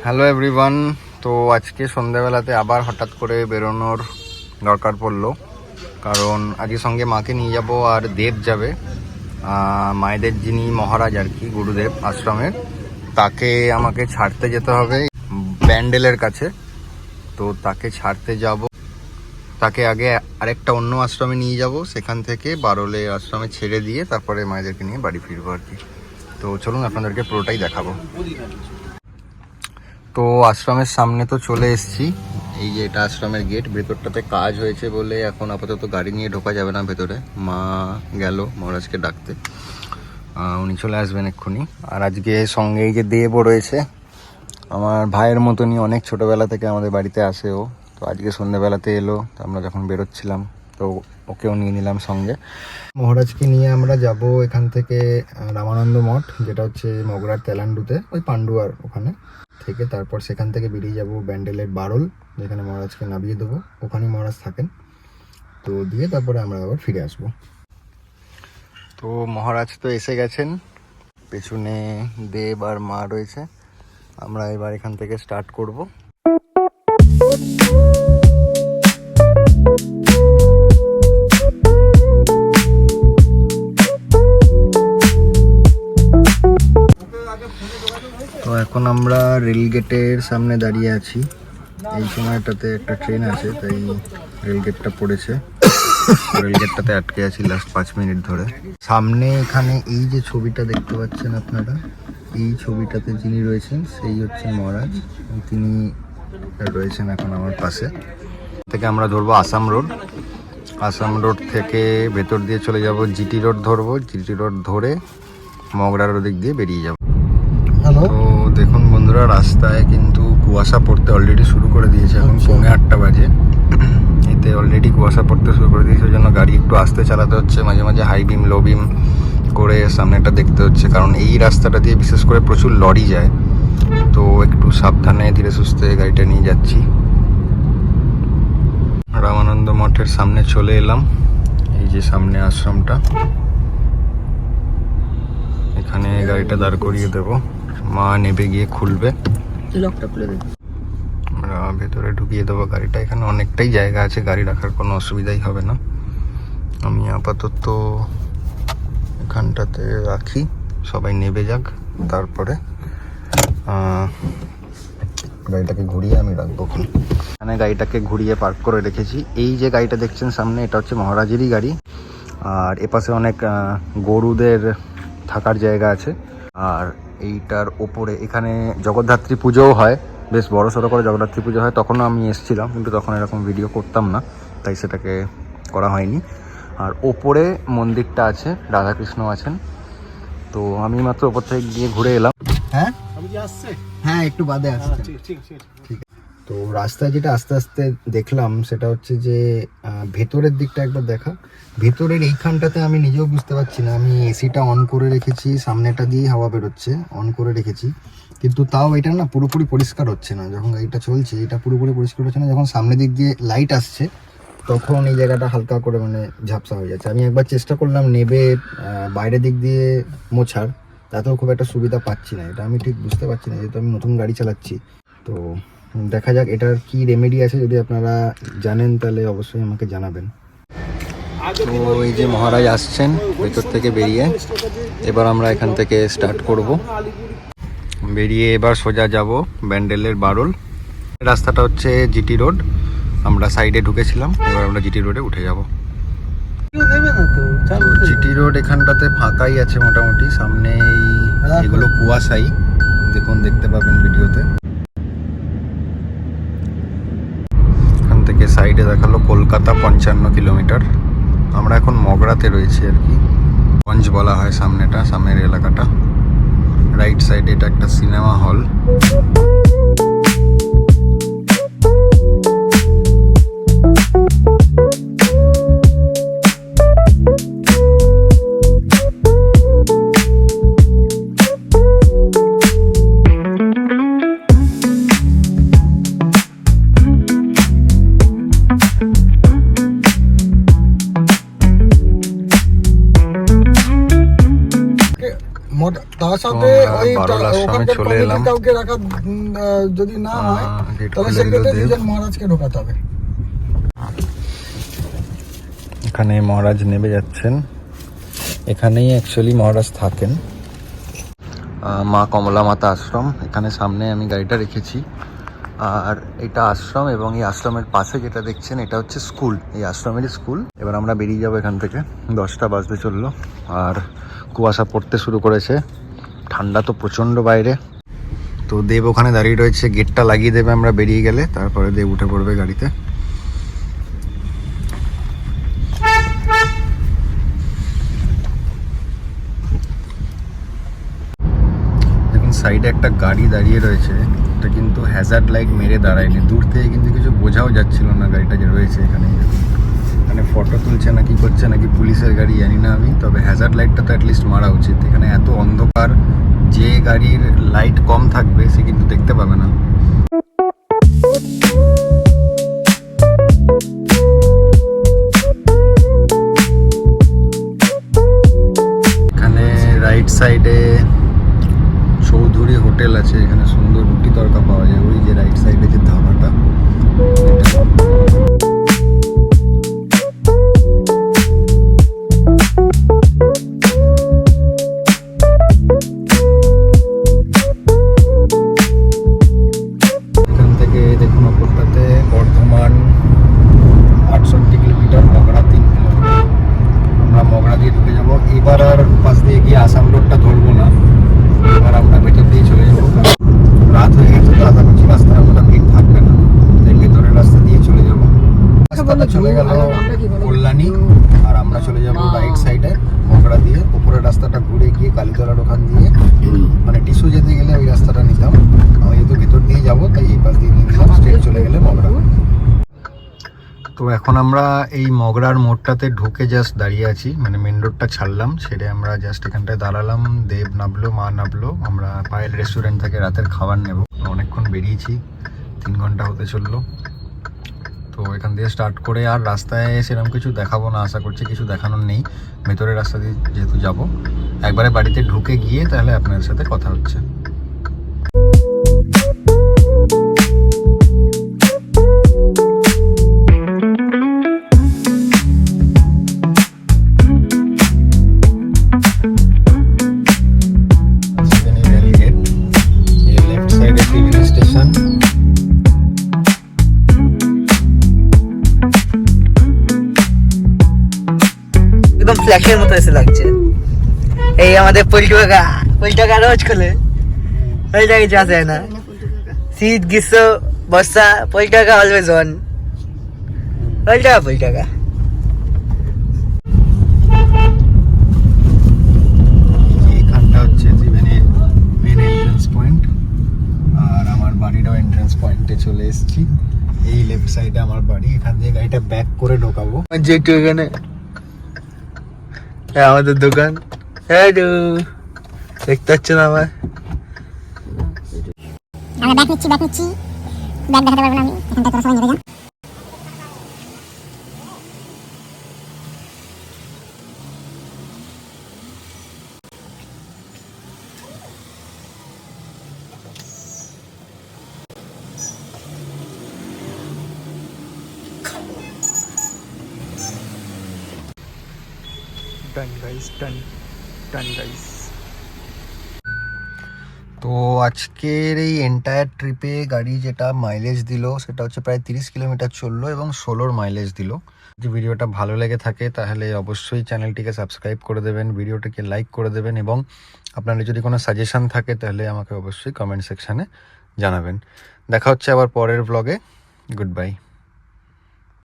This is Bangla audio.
Hello everyone. তো আজকে সন্ধ্যাবেলাতে আবার হঠাৎ করে বেরোনোর দরকার পড়লো, কারণ আজকে সঙ্গে মাকে নিয়ে যাব আর দেব যাবে, মায়েদের যিনি মহারাজ আর কি, গুরুদেব আশ্রমের, তাকে আমাকে ছাড়তে যেতে হবে ব্যান্ডেলের কাছে। তো তাকে ছাড়তে যাব, তাকে আগে আরেকটা অন্য আশ্রমে নিয়ে যাব, সেখান থেকে বারোলে আশ্রমে ছেড়ে দিয়ে তারপরে মায়েদেরকে নিয়ে বাড়ি ফিরবো আর কি। তো চলুন আপনাদেরকে পুরোটাই দেখাবো। তো আশ্রমের সামনে তো চলে এসেছি, এই যে এটা আশ্রমের গেট। ভেতরটাতে কাজ হয়েছে বলে এখন আপাতত গাড়ি নিয়ে ঢোকা যাবে না ভেতরে। মা গেল মহারাজকে ডাকতে, উনি চলে আসবেন এক্ষুনি। আর আজকে সঙ্গে এই যে দেবও রয়েছে, আমার ভাইয়ের মতনই, অনেক ছোটোবেলা থেকে আমাদের বাড়িতে আসে ও। তো আজকে সন্ধ্যেবেলাতে এলো, তো আমরা যখন বেরোচ্ছিলাম তো ওকেও নিয়ে নিলাম সঙ্গে। মহারাজকে নিয়ে আমরা যাব এখান থেকে রামানন্দ মঠ, যেটা হচ্ছে মগরার তেলান্ডুতে, ওই পান্ডুয়ার ওখানে থেকে। তারপর সেখান থেকে বেরিয়ে যাব ব্যান্ডেলের বারোল, যেখানে মহারাজকে নামিয়ে দেবো, ওখানেই মহারাজ থাকেন। তো দিয়ে তারপরে আমরা আবার ফিরে আসব। তো মহারাজ তো এসে গেছেন, পেছনে দেব আর মা রয়েছে। আমরা এবার এখান থেকে স্টার্ট করব। তো এখন আমরা রেলগেটের সামনে দাঁড়িয়ে আছি। এই সময়টাতে একটা ট্রেন আছে, তাই রেলগেটটা পড়েছে, রেলগেটটাতে আটকে আছি লাস্ট 5 মিনিট ধরে। সামনে এখানে এই যে ছবিটা দেখতে পাচ্ছেন আপনারা, এই ছবিটাতে যিনি রয়েছেন সেই হচ্ছে মহারাজ, তিনি রয়েছেন এখন আমার পাশে। থেকে আমরা ধরবো আসাম রোড, আসাম রোড থেকে ভেতর দিয়ে চলে যাব জিটি রোড ধরবো, জিটি রোড ধরে মগরার দিক দিয়ে বেরিয়ে যাব। তো দেখুন বন্ধুরা, রাস্তায় কিন্তু কুয়াশা পড়তে অলরেডি শুরু করে দিয়েছে, এখন 8:30 বাজে। এতে অলরেডি কুয়াশা পড়তে শুরু করে দিয়েছে, ওই জন্য গাড়ি একটু আস্তে চালাতে হচ্ছে, মাঝে মাঝে হাই বিম লো বিম করে সামনেটা দেখতে হচ্ছে, কারণ এই রাস্তাটা দিয়ে বিশেষ করে প্রচুর লরি যায়। তো একটু সাবধানে ধীরে সুস্থে গাড়িটা নিয়ে যাচ্ছি। রামানন্দ মঠের সামনে চলে এলাম, এই যে সামনে আশ্রমটা, এখানে গাড়িটা দাঁড় করিয়ে দেবো। মা নেবে গিয়ে খুলবে, লকটা খুলে দেবে, আমরা ভেতরে ঢুকিয়ে দেবো গাড়িটা। এখানে অনেকটাই জায়গা আছে, গাড়ি রাখার কোনো অসুবিধাই হবে না। আমি আপাতত এখানটাতে রাখি, সবাই নেবে যাক, তারপরে গাড়িটাকে ঘুরিয়ে আমি রাখবো। এখানে গাড়িটাকে ঘুরিয়ে পার্ক করে রেখেছি। এই যে গাড়িটা দেখছেন সামনে, এটা হচ্ছে মহারাজেরই গাড়ি। আর এপাশে অনেক গরুদের থাকার জায়গা আছে। আর এইটার ওপরে এখানে জগদ্ধাত্রী পুজোও হয়, বেশ বড় সড়ো করে জগদ্ধাত্রী পুজো হয়। তখনও আমি এসেছিলাম, কিন্তু তখন এরকম ভিডিও করতাম না, তাই সেটাকে করা হয়নি। আর ওপরে মন্দিরটা আছে, রাধাকৃষ্ণ আছেন। তো আমি মাত্র ওপর থেকে গিয়ে ঘুরে এলাম। হ্যাঁ হ্যাঁ, একটু বাদে আসছে। ঠিক। তো রাস্তায় যেটা আস্তে আস্তে দেখলাম সেটা হচ্ছে যে ভেতরের দিকটা একবার দেখা। ভেতরের এইখানটাতে আমি নিজেও বুঝতে পারছি না, আমি এসিটা অন করে রেখেছি, সামনেটা দিয়েই হাওয়া বেরোচ্ছে, অন করে রেখেছি, কিন্তু তাও এটা না পুরোপুরি পরিষ্কার হচ্ছে না। যখন গাড়িটা চলছে এটা পুরোপুরি পরিষ্কার হচ্ছে না, যখন সামনের দিক দিয়ে লাইট আসছে তখন এই জায়গাটা হালকা করে মানে ঝাপসা হয়ে যাচ্ছে। আমি একবার চেষ্টা করলাম নেবে বাইরের দিক দিয়ে মোছার, তাতেও খুব একটা সুবিধা পাচ্ছি না। এটা আমি ঠিক বুঝতে পারছি না, যেহেতু আমি নতুন গাড়ি চালাচ্ছি। তো দেখা যাক এটার কি রেমেডি আছে, যদি আপনারা জানেন তাহলে অবশ্যই আমাকে জানাবেন। তো এই যে মহারাজ আসছেন ভেতর থেকে বেরিয়ে, এবার আমরা এখান থেকে স্টার্ট করব। বেরিয়ে এবার সোজা যাব ব্যান্ডেলের বারোল। রাস্তাটা হচ্ছে জিটি রোড, আমরা সাইডে ঢুকেছিলাম, এবার আমরা জিটি রোডে উঠে যাব। জিটি রোড এখানটাতে ফাঁকাই আছে মোটামুটি, সামনে এগুলো কুয়াশাই, দেখুন দেখতে পাবেন ভিডিওতে। এখান থেকে সাইডে দেখালো কলকাতা 55 কিলোমিটার। আমরা এখন মগরাতে রয়েছি আর কি, গঞ্জ বলা হয় সামনেটা, সামনের এলাকাটা। রাইট সাইডে এটা একটা সিনেমা হল। পারুল আশ্রমে চলে এলাম। কাউকে রাখা যদি না হয় তাহলে সেক্ষেত্রে দুজন মহারাজকে ঢোকাতে হবে। এখানে মহারাজ নেমে যাচ্ছেন, এখানেই অ্যাকচুয়ালি মহারাজ থাকেন। মা কমলা মাতা আশ্রম, এখানে সামনে আমি গাড়িটা রেখেছি। আর এটা আশ্রম এবং এই আশ্রমের পাশে যেটা দেখছেন এটা হচ্ছে স্কুল, এই আশ্রমেরই স্কুল। এবার আমরা বেরিয়ে যাবো এখান থেকে, 10টা বাজতে চললো আর কুয়াশা পড়তে শুরু করেছে, ঠান্ডা তো প্রচণ্ড বাইরে। তো দেব ওখানে দাঁড়িয়ে রয়েছে, গেটটা লাগিয়ে দেবে আমরা বেরিয়ে গেলে, তারপরে দেব উঠে পড়বে গাড়িতে। সাইডে একটা গাড়ি দাঁড়িয়ে রয়েছে, এটা কিন্তু হ্যাজার্ড লাইট মেরে দাঁড়ায়নি, দূর থেকে কিন্তু কিছু বোঝাও যাচ্ছিল না গাড়িটা যে রয়েছে এখানে। এখানে ফটো তুলছে না কি করছে নাকি পুলিশের গাড়ি জানি না আমি, তবে হ্যাজার্ড লাইটটা তো অ্যাটলিস্ট মারা উচিত। এখানে এত অন্ধকার, যে গাড়ির লাইট কম থাকবে সে কিন্তু দেখতে পাবে না। এখানে রাইট সাইডে চৌধুরী হোটেল আছে, এখানে সুন্দর রুটি তরকা পাওয়া যায়, ওই যে রাইট সাইডে যে ধাবাটা। এখান থেকে দেখুন অপরটাতে বর্ধমান 68 কিলোমিটার, মগরা 3 কিলোমিটার। আমরা মগরা দিয়ে ঢুকে যাবো এবার, আর পাশ দিয়ে গিয়ে আসাম রোডটা ধরবো না, এবার আমরা ভেতর দিয়ে চলে যাবো। রাত হয়ে গেছে তো আশা করছি রাস্তার অতটা ভিড় থাকবে না, তাই ভেতরের রাস্তা দিয়ে চলে যাবো। রাস্তাটা চলে গেল কল্যাণী, আর আমরা চলে যাবো রাইট সাইডে মগরা দিয়ে। উপরের রাস্তাটা ঘুরে গিয়ে কালীতলার ওখান দিয়ে, মানে টিসু যেতে গেলে ওই রাস্তাটা নিতাম, আমি যেহেতু ভেতর দিয়ে যাবো তাই এই পাশ দিয়ে নিয়ে নিলাম, স্ট্রেট চলে গেলে মগরা। তো এখন আমরা এই মগরার মোড়টাতে ঢুকে জাস্ট দাঁড়িয়ে আছি, মানে মেন রোডটা ছাড়লাম, ছেড়ে আমরা জাস্ট এখানটায় দাঁড়ালাম। দেব নামলো, মা নামলো, আমরা পায়েল রেস্টুরেন্ট থেকে রাতের খাবার নেব। অনেকক্ষণ বেরিয়েছি, 3 ঘন্টা হতে চললো। তো এখান দিয়ে স্টার্ট করে আর রাস্তায় সেরকম কিছু দেখাবো না, আশা করছি কিছু দেখানোর নেই। ভেতরের রাস্তা দিয়ে যেহেতু যাবো, একবারে বাড়িতে ঢুকে গিয়ে তাহলে আপনাদের সাথে কথা হচ্ছে। একদম ফ্ল্যাশের মতো এসে লাগছে। এই আমাদের পল্টকা রোজ খোলে, পল্টকা কিছু আসে না, শীত গ্রীষ্ম বর্ষা পল্টকা অলওয়েজ অন, পল্টকা। এখানটা হচ্ছে জীবনের মেন এন্ট্রান্স পয়েন্ট, আর আমার বাড়িটাও এন্ট্রান্স পয়েন্টে চলে এসেছি। এই লেফট সাইডে আমার বাড়ি, এখান দিয়ে গাড়িটা ব্যাক করে ঢোকাবো। যেটু এখানে আমাদের দোকান, দেখতে পাচ্ছ না আমার, আমরা ব্যাগ নিচ্ছি, ব্যাগ দেখাতে পারবো না আমি, এখানটা তোরা সবাই নেবে যা। ডান গাইস। তো আজকের এই এন্টায়ার ট্রিপে গাড়ি যেটা মাইলেজ দিল সেটা হচ্ছে প্রায় 30 কিলোমিটার চললো এবং 16 মাইলেজ দিল। যদি ভিডিওটা ভালো লেগে থাকে তাহলে অবশ্যই চ্যানেলটিকে সাবস্ক্রাইব করে দেবেন, ভিডিওটিকে লাইক করে দেবেন, এবং আপনাদের যদি কোনো সাজেশন থাকে তাহলে আমাকে অবশ্যই কমেন্ট সেকশানে জানাবেন। দেখা হচ্ছে আবার পরের ব্লগে। Good bye.